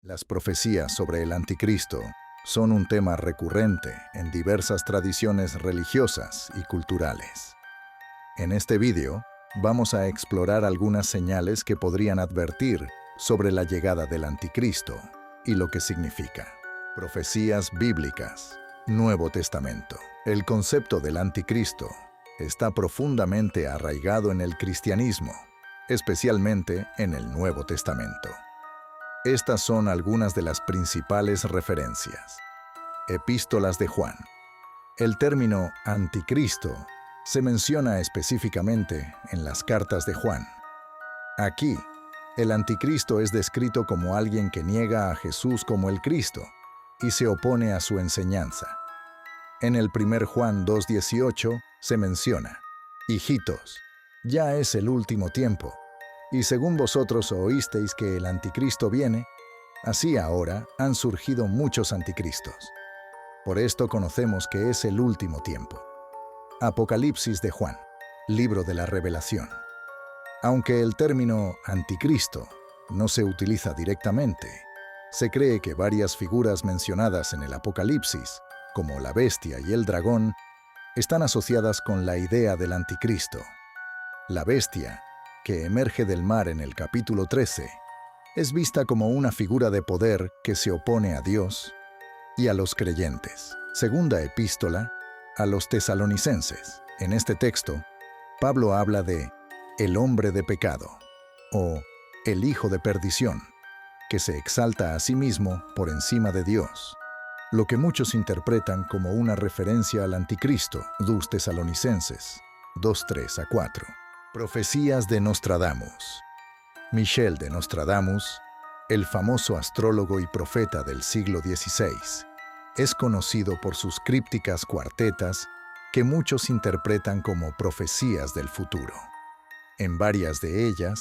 Las profecías sobre el anticristo son un tema recurrente en diversas tradiciones religiosas y culturales. En este vídeo, vamos a explorar algunas señales que podrían advertir sobre la llegada del anticristo y lo que significa. Profecías bíblicas. Nuevo Testamento. El concepto del anticristo está profundamente arraigado en el cristianismo, especialmente en el Nuevo Testamento. Estas son algunas de las principales referencias. Epístolas de Juan. El término anticristo se menciona específicamente en las cartas de Juan. Aquí, el anticristo es descrito como alguien que niega a Jesús como el Cristo y se opone a su enseñanza. En el 1 Juan 2:18 se menciona: «Hijitos, ya es el último tiempo, y según vosotros oísteis que el anticristo viene, así ahora han surgido muchos anticristos. Por esto conocemos que es el último tiempo». Apocalipsis de Juan, libro de la Revelación. Aunque el término anticristo no se utiliza directamente, se cree que varias figuras mencionadas en el Apocalipsis, como la bestia y el dragón, están asociadas con la idea del anticristo. La bestia, que emerge del mar en el capítulo 13, es vista como una figura de poder que se opone a Dios y a los creyentes. Segunda epístola a los tesalonicenses. En este texto, Pablo habla de el hombre de pecado o el hijo de perdición, que se exalta a sí mismo por encima de Dios, lo que muchos interpretan como una referencia al anticristo. 2 Tesalonicenses 2:3-4. Profecías de Nostradamus. Michel de Nostradamus, el famoso astrólogo y profeta del siglo XVI, es conocido por sus crípticas cuartetas que muchos interpretan como profecías del futuro. En varias de ellas,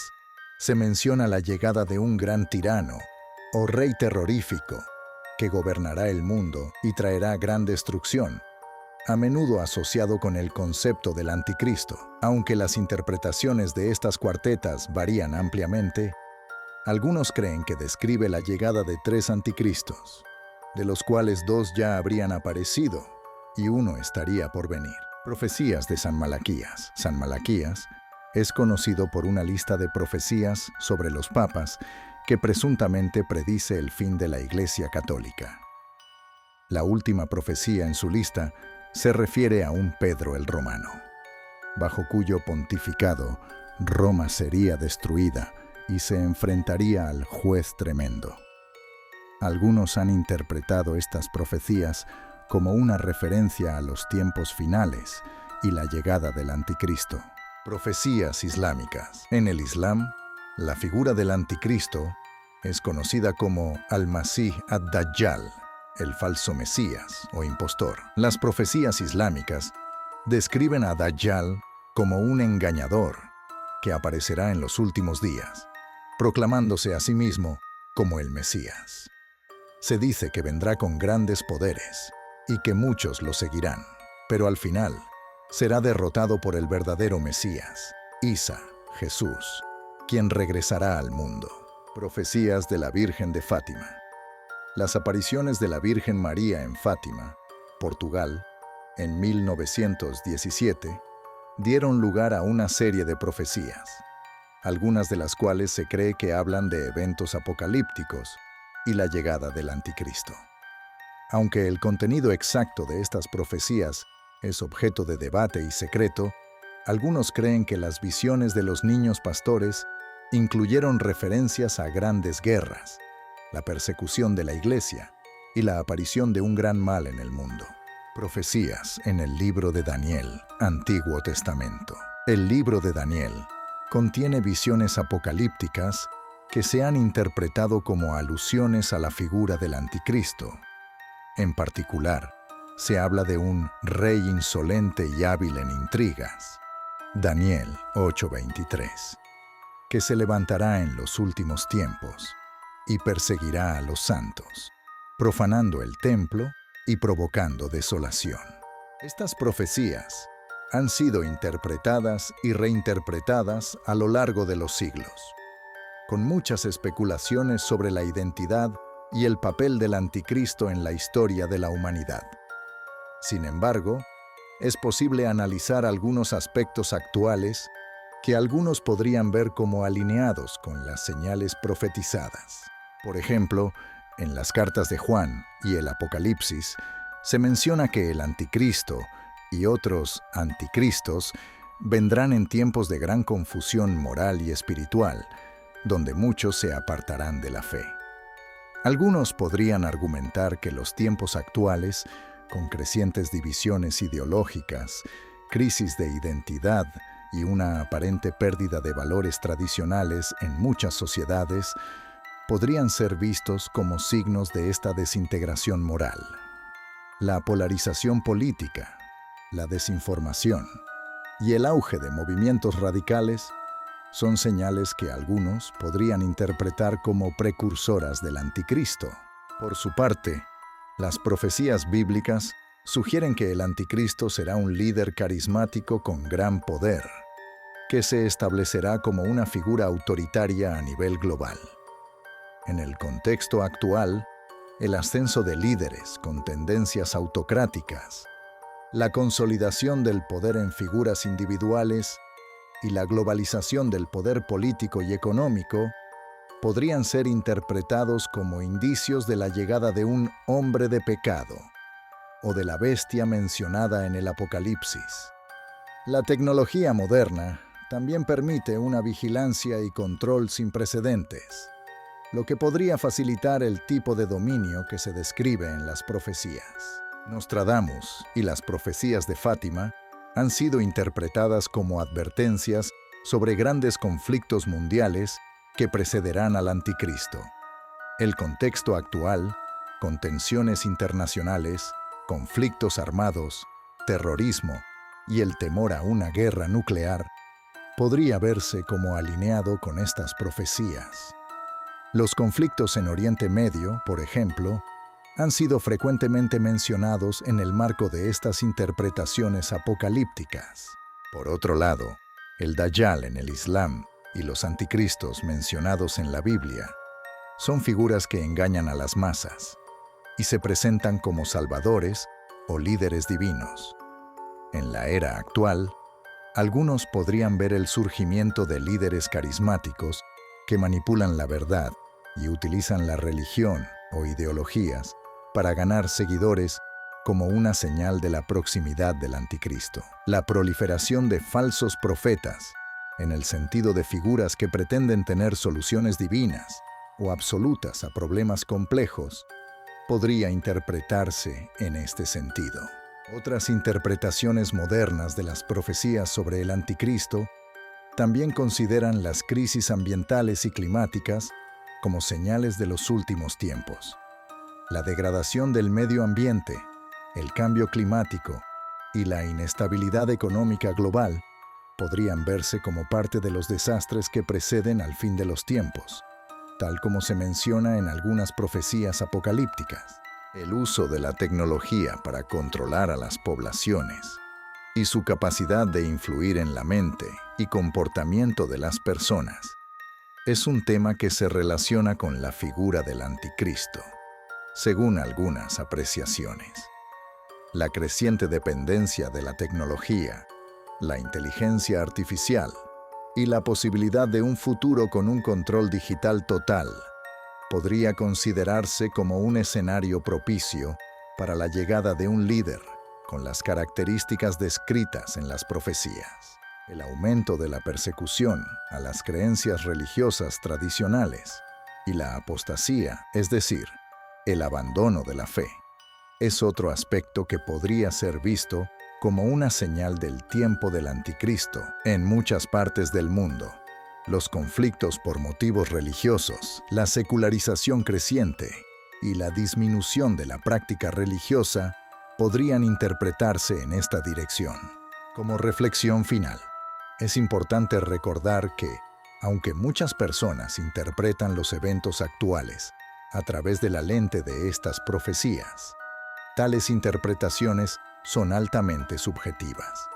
se menciona la llegada de un gran tirano o rey terrorífico que gobernará el mundo y traerá gran destrucción, a menudo asociado con el concepto del anticristo. Aunque las interpretaciones de estas cuartetas varían ampliamente, algunos creen que describe la llegada de 3 anticristos, de los cuales 2 ya habrían aparecido y uno estaría por venir. Profecías de San Malaquías. San Malaquías es conocido por una lista de profecías sobre los papas que presuntamente predice el fin de la Iglesia Católica. La última profecía en su lista se refiere a un Pedro el Romano, bajo cuyo pontificado Roma sería destruida y se enfrentaría al juez tremendo. Algunos han interpretado estas profecías como una referencia a los tiempos finales y la llegada del anticristo. Profecías islámicas. En el Islam, la figura del anticristo es conocida como Al-Masih ad-Dajjal, el falso Mesías o impostor. Las profecías islámicas describen a Dajjal como un engañador que aparecerá en los últimos días, proclamándose a sí mismo como el Mesías. Se dice que vendrá con grandes poderes y que muchos lo seguirán, pero al final será derrotado por el verdadero Mesías, Isa, Jesús, quien regresará al mundo. Profecías de la Virgen de Fátima. Las apariciones de la Virgen María en Fátima, Portugal, en 1917, dieron lugar a una serie de profecías, algunas de las cuales se cree que hablan de eventos apocalípticos y la llegada del anticristo. Aunque el contenido exacto de estas profecías es objeto de debate y secreto, algunos creen que las visiones de los niños pastores incluyeron referencias a grandes guerras, la persecución de la Iglesia y la aparición de un gran mal en el mundo. Profecías en el libro de Daniel, Antiguo Testamento. El libro de Daniel contiene visiones apocalípticas que se han interpretado como alusiones a la figura del anticristo. En particular, se habla de un rey insolente y hábil en intrigas, Daniel 8:23, que se levantará en los últimos tiempos y perseguirá a los santos, profanando el templo y provocando desolación. Estas profecías han sido interpretadas y reinterpretadas a lo largo de los siglos, con muchas especulaciones sobre la identidad y el papel del anticristo en la historia de la humanidad. Sin embargo, es posible analizar algunos aspectos actuales que algunos podrían ver como alineados con las señales profetizadas. Por ejemplo, en las cartas de Juan y el Apocalipsis, se menciona que el anticristo y otros anticristos vendrán en tiempos de gran confusión moral y espiritual, donde muchos se apartarán de la fe. Algunos podrían argumentar que los tiempos actuales, con crecientes divisiones ideológicas, crisis de identidad y una aparente pérdida de valores tradicionales en muchas sociedades, podrían ser vistos como signos de esta desintegración moral. La polarización política, la desinformación y el auge de movimientos radicales son señales que algunos podrían interpretar como precursoras del anticristo. Por su parte, las profecías bíblicas sugieren que el anticristo será un líder carismático con gran poder, que se establecerá como una figura autoritaria a nivel global. En el contexto actual, el ascenso de líderes con tendencias autocráticas, la consolidación del poder en figuras individuales y la globalización del poder político y económico podrían ser interpretados como indicios de la llegada de un hombre de pecado o de la bestia mencionada en el Apocalipsis. La tecnología moderna también permite una vigilancia y control sin precedentes, lo que podría facilitar el tipo de dominio que se describe en las profecías. Nostradamus y las profecías de Fátima han sido interpretadas como advertencias sobre grandes conflictos mundiales que precederán al anticristo. El contexto actual, con tensiones internacionales, conflictos armados, terrorismo y el temor a una guerra nuclear, podría verse como alineado con estas profecías. Los conflictos en Oriente Medio, por ejemplo, han sido frecuentemente mencionados en el marco de estas interpretaciones apocalípticas. Por otro lado, el Dajjal en el Islam y los anticristos mencionados en la Biblia son figuras que engañan a las masas y se presentan como salvadores o líderes divinos. En la era actual, algunos podrían ver el surgimiento de líderes carismáticos que manipulan la verdad y utilizan la religión o ideologías para ganar seguidores como una señal de la proximidad del anticristo. La proliferación de falsos profetas, en el sentido de figuras que pretenden tener soluciones divinas o absolutas a problemas complejos, podría interpretarse en este sentido. Otras interpretaciones modernas de las profecías sobre el anticristo también consideran las crisis ambientales y climáticas como señales de los últimos tiempos. La degradación del medio ambiente, el cambio climático y la inestabilidad económica global podrían verse como parte de los desastres que preceden al fin de los tiempos, tal como se menciona en algunas profecías apocalípticas. El uso de la tecnología para controlar a las poblaciones y su capacidad de influir en la mente y comportamiento de las personas es un tema que se relaciona con la figura del anticristo, según algunas apreciaciones. La creciente dependencia de la tecnología, la inteligencia artificial y la posibilidad de un futuro con un control digital total podría considerarse como un escenario propicio para la llegada de un líder con las características descritas en las profecías. El aumento de la persecución a las creencias religiosas tradicionales y la apostasía, es decir, el abandono de la fe, es otro aspecto que podría ser visto como una señal del tiempo del anticristo en muchas partes del mundo. Los conflictos por motivos religiosos, la secularización creciente y la disminución de la práctica religiosa podrían interpretarse en esta dirección. Como reflexión final, es importante recordar que, aunque muchas personas interpretan los eventos actuales a través de la lente de estas profecías, tales interpretaciones son altamente subjetivas.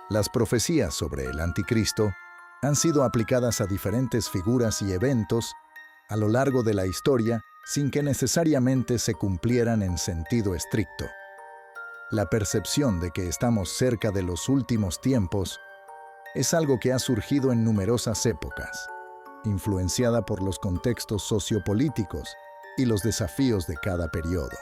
Las profecías sobre el anticristo han sido aplicadas a diferentes figuras y eventos a lo largo de la historia sin que necesariamente se cumplieran en sentido estricto. La percepción de que estamos cerca de los últimos tiempos es algo que ha surgido en numerosas épocas, influenciada por los contextos sociopolíticos y los desafíos de cada periodo.